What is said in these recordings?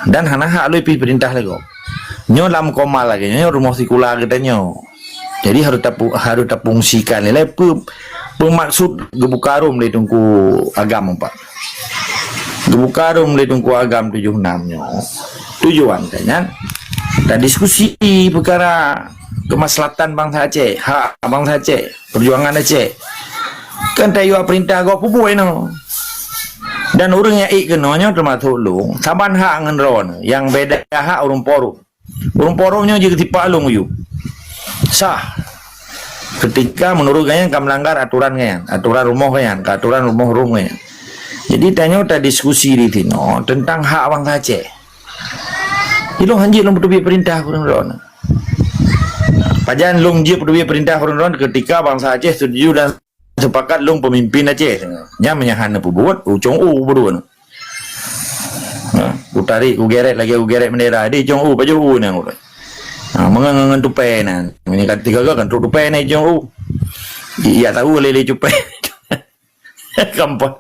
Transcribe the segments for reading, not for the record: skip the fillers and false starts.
Dan hana hak lu pi perintah lego. Nyo lam koma lagi nyo rumah sikula kita nyo. Jadi harus fungsikan nilai pemaksud gebukarum di tungku agama pak. Gebukarum di tungku agam 76 nyo. Tujuan kanya dan diskusi perkara kemaslahatan bangsa Aceh, hak bangsa Aceh, perjuangan Aceh. Kan tayo perintah go pubuai no. Dan orang yang ikenonyo termasuk lu, saban hak ngenron, yang beda hak urung porum. Urung porumnya juga tipa lu yu. Sah. Ketika menurut kalian kam melanggar aturan kalian, aturan rumah kalian, aturan rumah kalian. Jadi tanya kita diskusi di tino tentang hak bangsa Aceh. Ilung hanji lu berdua perintah urung ron. Pajan lung je berdua perintah urung ron ketika bangsa Aceh setuju dan sepakat lung pemimpin Aceh nya menyahan apa buat ucong berdua utari ugeret lagi ugeret bendera di cong baju nang udah mengangan tupai nan ini ketika kan tupai na cong iya tahu lele tupai kampung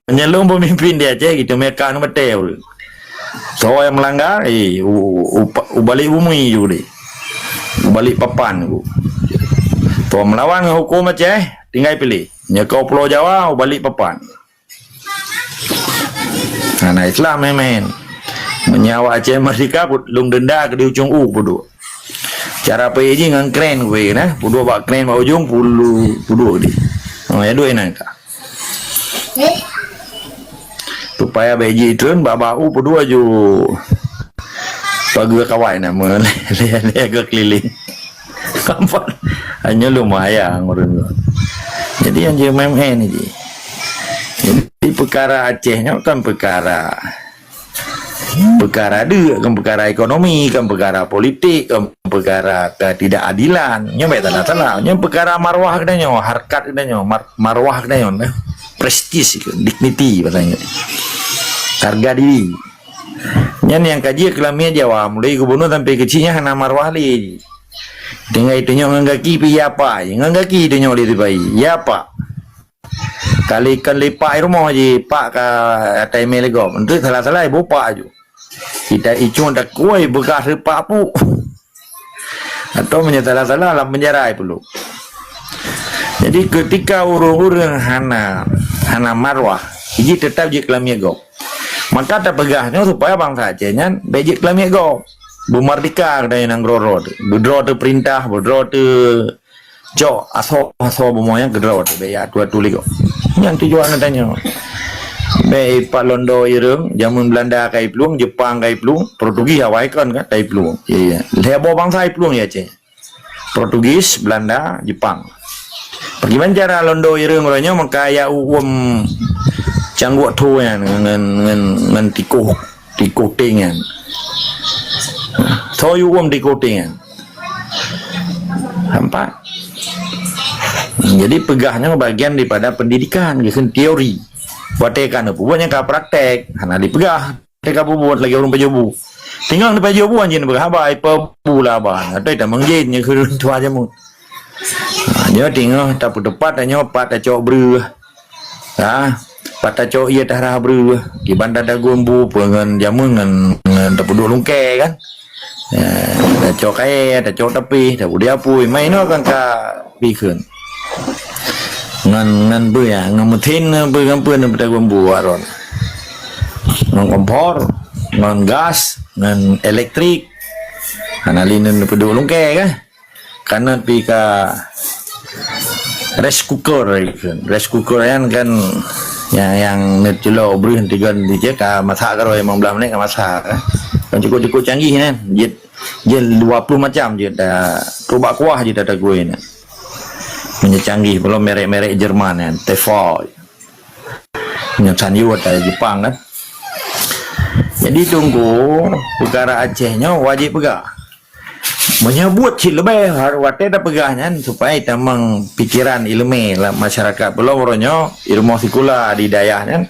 menyelung pemimpin di Aceh gitu mereka nu betul so yang melanggar ubalik bumi juga ubalik papan tuh melawan hukum Aceh tinggal pilih nyekau Pulau Jawa balik papan. Nah Islam memen menyawa Aceh merdeka lung denda ke di ujung pudu. Cara peji ngang keren gue nah pudu bak keren bak ujung pudu di. Oh ya dua enak. Supaya beji turun bau pudu aju. Pagi kawan nak le ke keliling. Kampung hanya lumayan ngurun. Jadi yang dia main ini. Jadi perkara Acehnya kan perkara dia kan perkara ekonomi, kan perkara politik, kan perkara ketidakadilan. Nya baik salah. Nya perkara marwah kedanya, harkat kedanya, marwah kedanya, prestis, dignity bahasanya. Harga diri. Nya yang kaji kelamnya Jawa, mulai gubernur sampai kecilnya hana marwah li. Tinggal itu nyong ngaki pi apa? Ngaki itu nyong di bayi. Ya pak. Kali lepak rumah je pak ka time lego. Untuk salah-salah ibu pak aju. Kita icung tak kuai bekas pak pu. Atau menyesalah-salah dalam penjara perlu. Jadi ketika urung-urung hana marwah, iji tetap je kelamnya go. Maka tak pegahnya supaya bangsa Acehnya bejik kelamnya go. Bumardika dari nang roro bedro tu perintah bedro tu jo aso bumoyang gedro tu be ya tua tuligo yang tujuan adanya be Pak Londo ireng jamun Belanda kai plung Jepang kai plung Portugis awai kan kai plung iya lebo bangsa kai plung ya Aceh Portugis Belanda Jepang bagaimana cara Londo ireng orangnya maka ya cangguak tu ya ngan tiko tingan soyu di coating hampa. Jadi pegahnya bagian daripada pendidikan gitu teori buatkan buatnya ke praktek hana dipegah mereka buat lagi orang pejabu tinggal di pejabu anjing berhabai pebula ban atau itu mengjinคือtu aja mu dia tinggal tapi tepat hanya pat cok bru pat cok ia darah bru di bandar dagumbu pengen jamun ngan tepuduk lungke kan ada cok kaya, ada cok tepi, ada budi apui, main no kan ka pikun, ngan bu ya, ngan metin bu ngan pun pada gumbu aron, ngan kompor, ngan gas, ngan elektrik, analinin pedu lungke kan, karena pika rice cooker kan yang net jelo beri henti kan dijek masak kalau emang belah menit masak kan cukup canggih kan je 20 macam je dah coba kuah je dah gue ni canggih belum merek-merek Jerman kan Tefal yang sanyu ada Jepang kan jadi tunggu perkara Acehnya wajib pegah menyebut cik lebih harwate dah pegahnya supaya tamang pikiran ilmu lah masyarakat belum orangnya ilmu sikula di dayahnya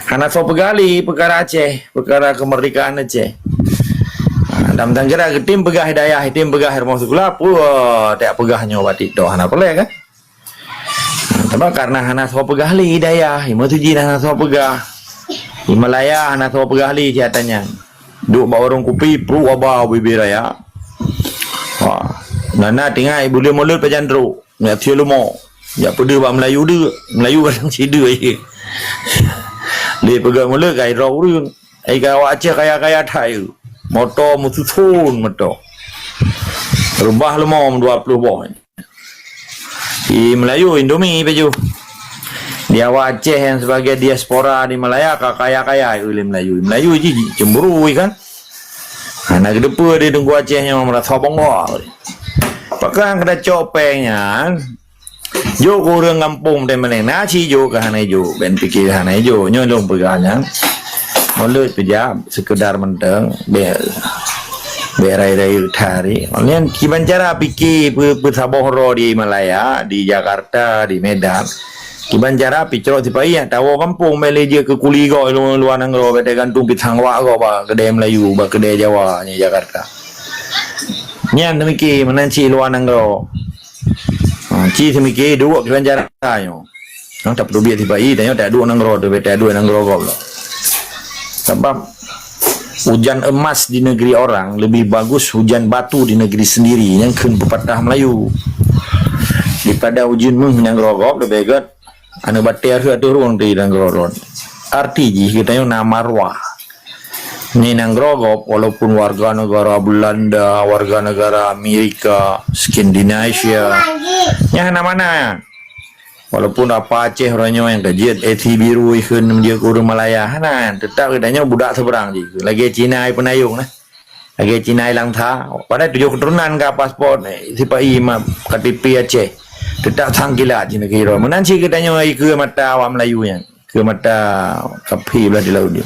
karena so pegali perkara Aceh perkara kemerdekaan Aceh dalam tanggira tim pegah hidayah tim pegah ilmu sikula pula tak pegahnya batik doh hana boleh kan tapi karena hana so pegali hidayah ilmu tuji hana so pegah Himalaya hana so pegali katanya Duk bawa warung kopi perlu abah bibir raya. Wah, nana tinggal boleh mulut pejandro. Ngat thiu lumo. Ya pede ba Melayu dia. Melayu kadang cida je. Le pegang mulut kai rau rung. Ai kai awak Aceh kaya-kaya thai. Motor mususun motor. Rumah lumo 20 boh. Di Melayu Indomie baju. Di awak Aceh yang sebagai diaspora di Malaya kaya-kaya oleh Melayu. Melayu je cemburu kan. Anak kedepa dia tunggu Acehnya merasa bangga. Pakai kena copengnya. Jo kurang kampung dia mana nasi jo ke hanai jo. Ben fikir hanai jo nyolong peganya. Mulut pejam sekedar menteng berai-rai thari. Oleh kiban cara fikir bersabohro di Malaya, di Jakarta, di Medan. Kiban cara picro tipai yang tahu kampung Malaysia ke kuli go luar nangro bete gantung pitang wa go ba kedai Melayu ba kedai Jawa nya Jakarta. Nyan temiki menanci luar nangro. Ci temiki dua kiban cara yo. Nang tak perlu biar tipai tanya tak dua nangro tu bete dua nangro go. Sebab hujan emas di negeri orang lebih bagus hujan batu di negeri sendiri yang kun pepatah Melayu. Daripada hujan yang rogok lebih bagus anu bater tu ruang di Nanggrogon. Arti ji kita nama marwah. Ni Nangrogop walaupun warga negara Belanda, warga negara Amerika, Skandinavia, yang mana? Walaupun apa Aceh orangnya yang kajian eti biru ikun dia kurung Malaya, hanan tetap katanya budak seberang ji. Lagi Cina penayung nah. Lagi Cina langta. Pada 7 keturunan ka paspor sipai ma KTP Aceh. Tetap sangkilat je negeri orang. Menanci katanya ke mata awak Melayu yang. Ke mata kapi belah di laut dia.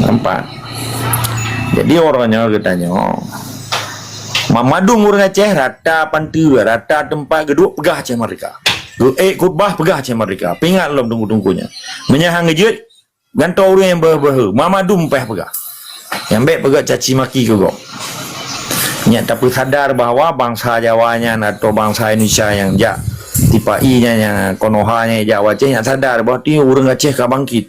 Nampak. Jadi orangnya katanya. Mamadung orang Aceh rata pantu, rata tempat geduk pegah Aceh mereka. Khutbah pegah Aceh mereka. Pingat lom tunggu-tunggunya. Menyahang ngejut. Gantau orang yang ber-ber. Mamadung pegah. Yang baik pegah caci maki ke kau. Nyat tak sadar bahawa bangsa Jawanya atau bangsa Indonesia yang jak tipainya yang konohanya Jawa Aceh yang sadar bahawa dia orang Aceh ka bangkit.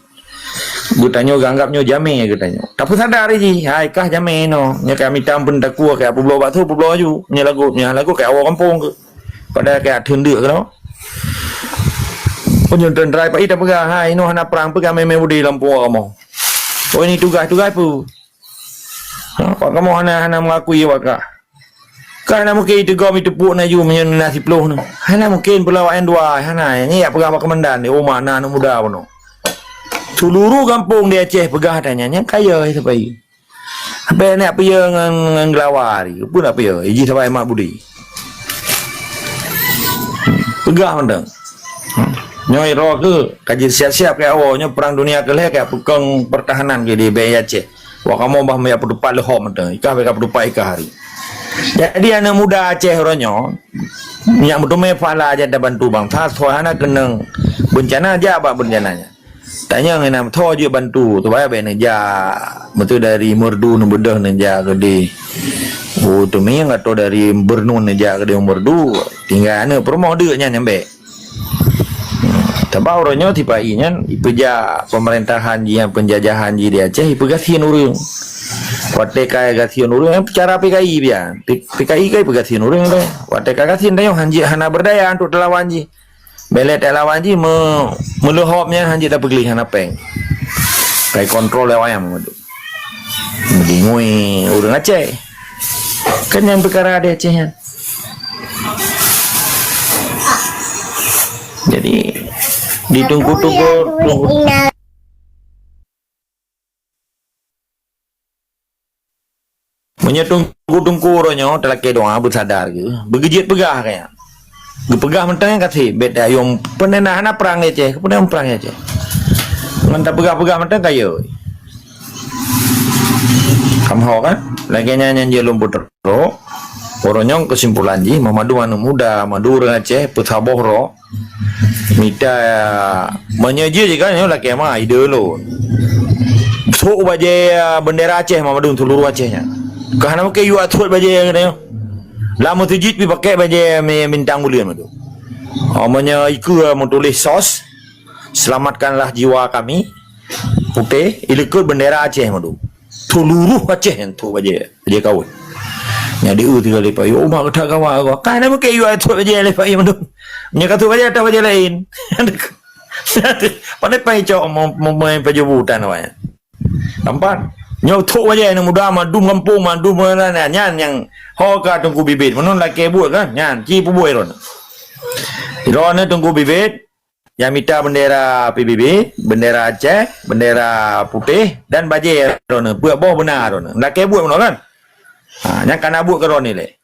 Bertanya anggapnya jameh katanya. Tapi sadar je, hai kah jameh no. Nya kami tampun takua kayak pulau batu pulau aju. Nya lagu kayak orang kampung ke. Pada kayak tunduk ke no. Punya tendrai pai tak pegah hai no hana perang pegah memang budi lampu kamu. Oh ini tugas-tugas pu. Pak kamu hana mengakui wak. Karena mungkin itu kau itu pun naju menyen nasi peluh no. Hana mungkin pelawak yang dua hana ni ya pegah komandan di rumah anak muda pun no. Seluruh kampung di Aceh pegah tanya kaya sampai. Apa nak pergi dengan gelawar pun apa ya. Iji sampai mak budi. Pegah mentang. Nyoi ro ke kaji siap-siap kayak awalnya perang dunia ke kayak pegang pertahanan ke di Bay Aceh. Wah kamu bah maya pedupat lehok mentang. Ikah mereka pedupat ikah hari. Jadi anak muda Aceh orangnya yang betul mepala aja dah bantu bang. Tas soalnya kena bencana aja apa bencananya. Tanya ngena tho je bantu tu bayar ben ja. Betul dari merdu nu bedah neja gede. Oh tu mi enggak tahu dari bernun neja gede merdu. Tinggal ane promo deuk nya nyambe. Tapi orangnya tiba inya ipeja pemerintahan yang penjajahan di Aceh ipegasian urang. Wateka gasian urang cara PKI dia. PKI kai pegasian urang deh. Wateka gasian dah hanji hana berdaya untuk lawan ji. Belet lawan ji meluhopnya hanji tak pergi hana peng. Kai kontrol lewayam madu. Mendingui urang Aceh. Kan yang perkara di Acehnya. Jadi ditunggu-tunggu menyetunggu-tunggu orangnya telah ke doa bersadar ke begejit pegah kayak pegah mentang yang kasih beda yang penenahan perang Aceh kemudian perang Aceh mantap pegah-pegah mentang kaya kamu kan lagi nyanyi lumpur teruk orangnya kesimpulan ji memadu anu muda madu orang Aceh petabohro minta menyeji je kan laki mah ide lo so baje bendera Aceh memadu seluruh Acehnya kerana mungkin you atur baje kan lama tujit pi pakai baje bintang bulan madu namanya iku menulis selamatkanlah jiwa kami putih ilikut bendera Aceh madu tu luruh Aceh yang tu baje kawin. Nya di tiga lepas yo mak kata kawan aku. Kan nama ke yo tu baje lepas yo mendung. Nya kata baje ada baje lain. Pandai pai cok mau main pejabutan awak. Nampak? Nyo tu baje nak muda mah dum kampung mah dum mana nyan yang hoka tunggu bibit. Menon laki buat kan? Nyan ci pubuai ron. Ron tunggu bibit. Yang minta bendera PBB, bendera Aceh, bendera putih dan baje ron. Buat boh benar ron. Laki buat menon kan? Ha, yang kana buat ke ron ni le.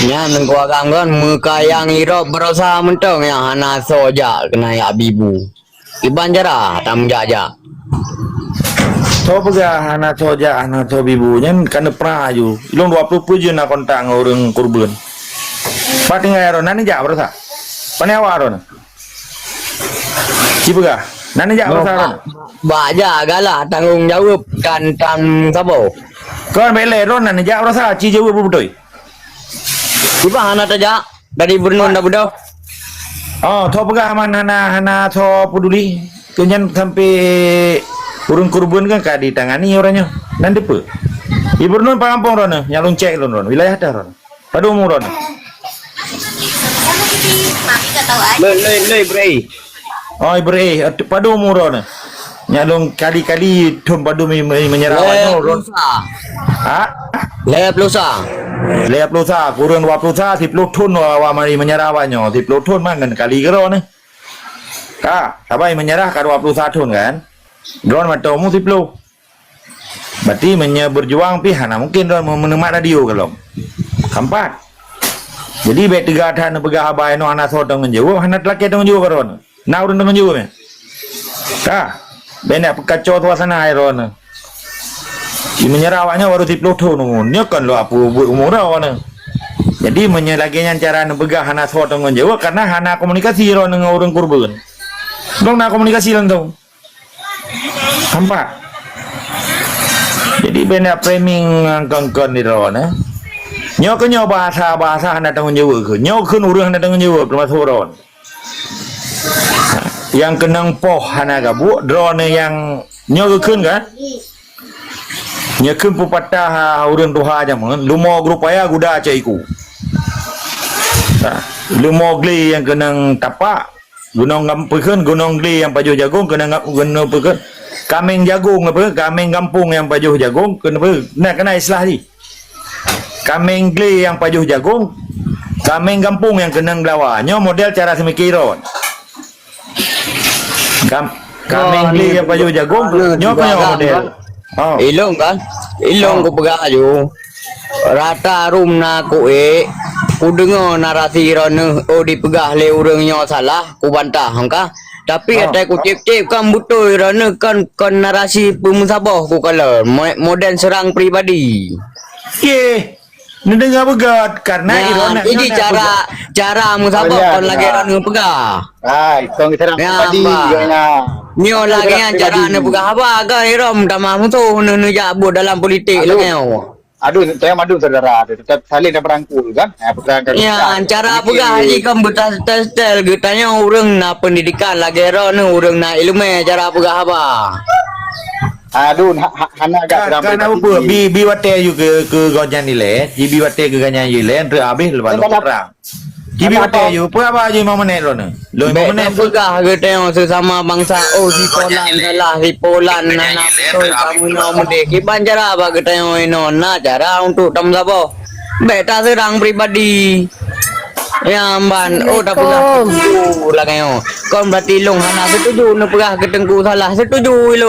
Nya nengko agang kan muka yang irop berusaha mentong yang hana soja kena ya bibu. Iban jara tam jaja. So pega hana soja hana so bibu nyen kana pra ju. Ilong 20 puju na kontak orang kurban. Pati ngaron nani jak berusaha. Panewa ron. Cipega. Nani jak berusaha ron. Baja galah tanggung jawab kan tam sabo. Kon bele ron nani jak berusaha ci jawab betul. Iba hana taja dari burnun dah budak. Oh, tho pega hana tho peduli. Kenyan sampai urung kurban kan ka ditangani orangnya. Nan depe. Ibu nun pakampung ron, nyalung cek ron, wilayah dah ron. Padu umur ron. Lei brei. Oh, ibrei, padu umur ron. Nyalung kali-kali thum padu menyerawannya ron. Ha? Le plusa. Lihat lusa, kurun 20 10 thun wa mari menyerawannya, 10 thun mangan kali kero ni. Ka, sabai menyerah ka 20 thun kan? Drone matomu 10. Berarti berjuang pihana mungkin drone menemak radio kalau. Kampat. Jadi bet tiga than pegah abai no anak so tong njewo, hanat laki tong njewo karon. Na urun tong njewo me. Ka, benak pekacau suasana iron. Di menyerawannya baru 10 tahun umurnya kan lo apa umur awan. Jadi menyelaginya cara nebegah hana suatu dengan Jawa karena hana komunikasi ro dengan orang kurban. Dong na komunikasi langsung. Nampak? Jadi benda framing kongkon di ro na. Nyo ke nyo bahasa hana dengan Jawa ke. Nyo ke urang hana dengan Jawa termasuk ron. Yang kenang poh hana gabu drone yang nyo ke kun kan? Nyakin pupatah urang tuha aja mon lumo grup aya guda caiku. Lumo gli yang kenang tapak gunung gampeun gunung gli yang pajuh jagung kenang gunung pekeun kameng jagung apa kameng kampung yang pajuh jagung kenapa nah kena islah ni. Kameng gli yang pajuh jagung kameng kampung yang kenang lawannya model cara semikiron. Kameng gli yang pajuh jagung nyo model. Oh. Ilong kan? Ilong ko pagaju. Rata rum na ko ku dengar narasi ron di pegah le urang nyo salah ku bantah hangka. Tapi ada ku cip-cip kan betul ron kan narasi pemusabah ku kala modern serang pribadi. Ye. Mendengar begat karena irona ini cara musabah kon lagi ron pegah. Hai, tong serang pribadi gana. Nyo lagi yang cara ne pegah apa kan irom tamah musuh nu jabut dalam politik lagi. Aduh, saya madu saudara, tetap saling dan berangkul kan? Ya, cara pegah haji kan betul-betul getanya urang na pendidikan lagi ron urang na ilmu cara pegah apa. Aduh, hana agak kan apa bi wate you ke gojan ni le, bi wate ke ganyan you le, entre habis lepas lu perang. Bi wate you apa aja mau menit ron. Lo mau menit pegah getanya sesama bangsa si Polan salah si Polan nana betul kamu no mendeki banjara apa getanya nona cara untuk tam sabo. Beta serang pribadi. Ya amban, tak pegah lagi. Kon berarti long hana setuju nu pegah ketengku salah setuju lo.